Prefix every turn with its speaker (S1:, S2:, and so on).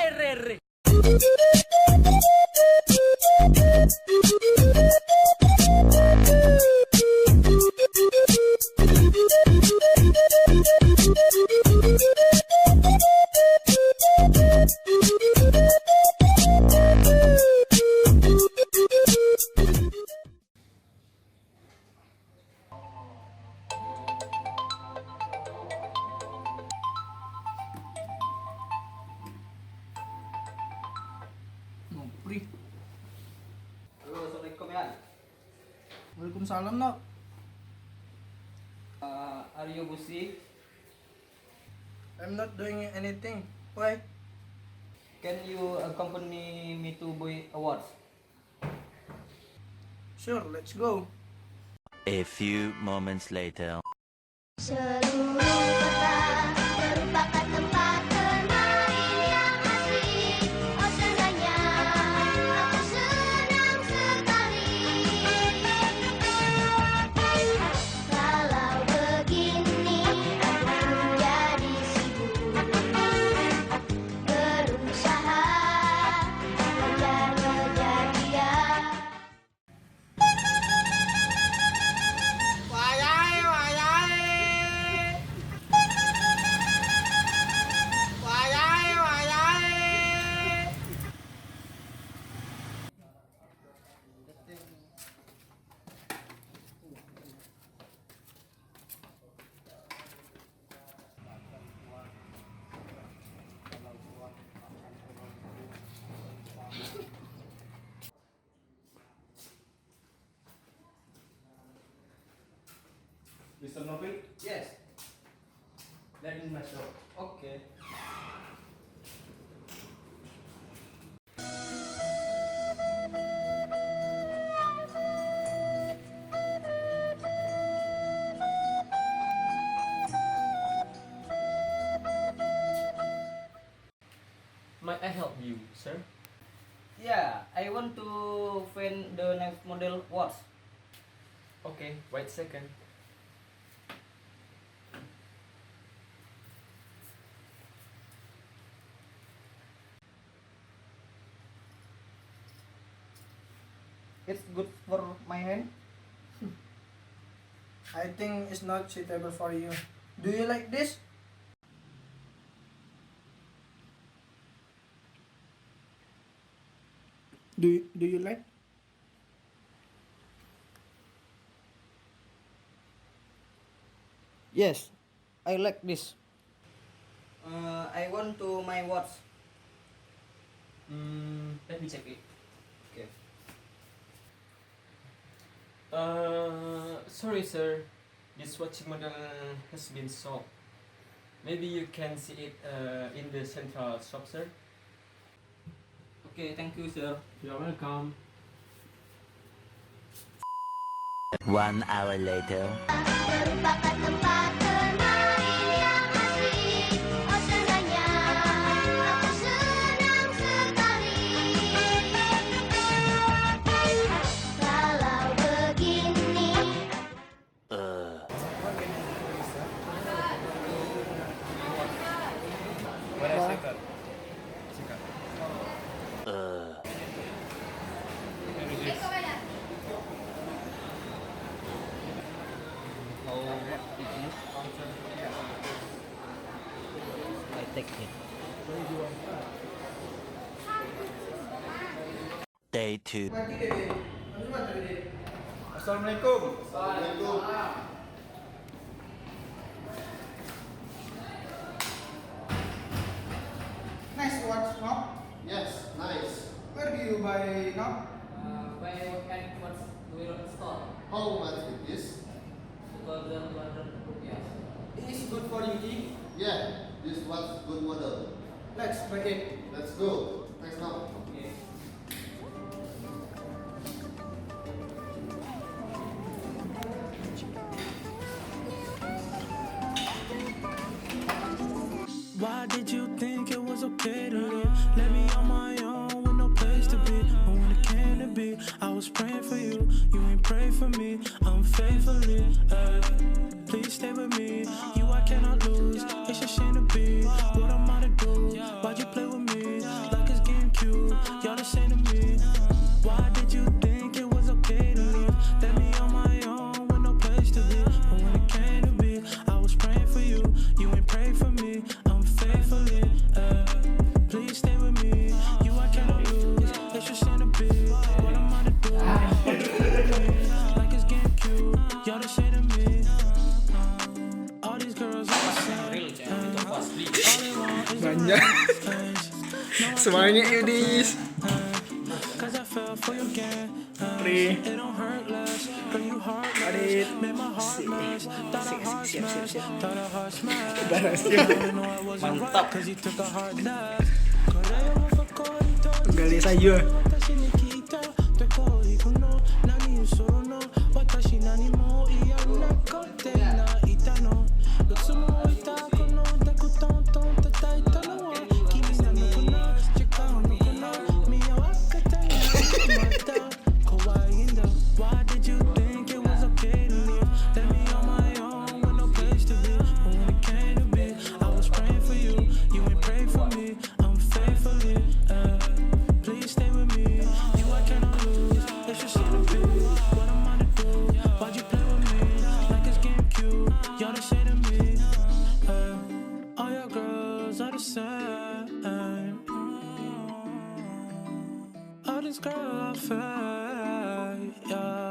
S1: Arre.
S2: Nopri.
S3: Halo, assalamualaikum ya.
S2: Waalaikumsalam, Nok.
S3: Are you busy?
S2: I'm not doing anything. Why?
S3: Can you accompany me to Boy Awards?
S2: Sure, let's go.
S4: A few moments later.
S5: Seluruh kota merupakan tempat bermain yang asik. Oh senangnya, aku senang sekali. Kalau begini aku jadi sibuk berusaha mengejar dia.
S6: Mr. Novel?
S3: Yes. Let me masuk. Okay.
S1: Might I help you, sir?
S3: Yeah, I want to find the next model watch.
S1: Okay, wait second.
S3: It's good for my hand.
S2: I think it's not suitable for you. Do you like this? Do you like?
S3: Yes, I like this. I want to my watch.
S1: Let me check it.
S3: Okay.
S1: Sorry, sir. This watch model has been sold. Maybe you can see it in the central shop, sir.
S3: Okay, thank you, sir.
S1: You're welcome.
S4: 1 hour later.
S5: Merupakan tempat bermain yang asik. Oh senangnya, aku senang sekali. Kalau begini.
S3: I take it.
S4: Day 2.
S6: Assalamualaikum. Assalamualaikum.
S2: Nice watch, Nok.
S6: Yes, nice.
S2: Where do you buy, Nok?
S3: Buy and watch the store.
S6: How much it is?
S3: 2,200 rupiah.
S2: It is good for you, Ji.
S6: Yeah, this was good model.
S2: Let's buy it.
S6: Let's go. Thanks, now.
S3: Okay.
S7: Why did you think it was okay to leave? Let me on my own with no place to be. But when it came to be, I was praying for you. You ain't pray for me, unfaithfully. Please stay with me. You I cannot lose. It's a shame to be what I'm about to do. Why'd you play with me? Y'all the same to me. Why did you think it was okay to leave? Let me on my own with no place to be. But when it came to be, I was praying for you. You ain't prayed for me. I'm faithfully. Please stay with me. You I cannot lose. It's your centipede. What am I to do? Like it's getting cute. Y'all the same to me. All these girls are the same. All they want is
S2: Banyak. Semangat Yudis.
S7: Cause I fell for your game.
S2: Pri.
S7: It don't hurt less. Girl, you heartless.
S2: Adit.
S7: Made my heart mess. Thought our heart smashed. Thought our heart smashed.
S2: Barasnya.
S7: I know I wasn't right. Cause you took a hard nap. Korea wafakorito.
S2: Gali saja.
S7: Watashi ni kita. Teko ikuno. Nani usoro no. Watashi nani mo. Iya na kote na itano. Lutsumo itako no. Teku ton ton tatai tano wa. Kimi na nuku na. Chika nuku na. Miya wakata ya mata. Kawaii inda. Why did you think it was okay to leave? Let me on my own with no place to be. But when it came to be, I was praying for you. You ain't prayed for me. I'm faithfully. Please stay with me. You I cannot lose. It's your centipede. What am I to do? Why'd you play with me? Like it's getting cute. Y'all the same to me. All your girls are the same. All these girls are fake. Yeah.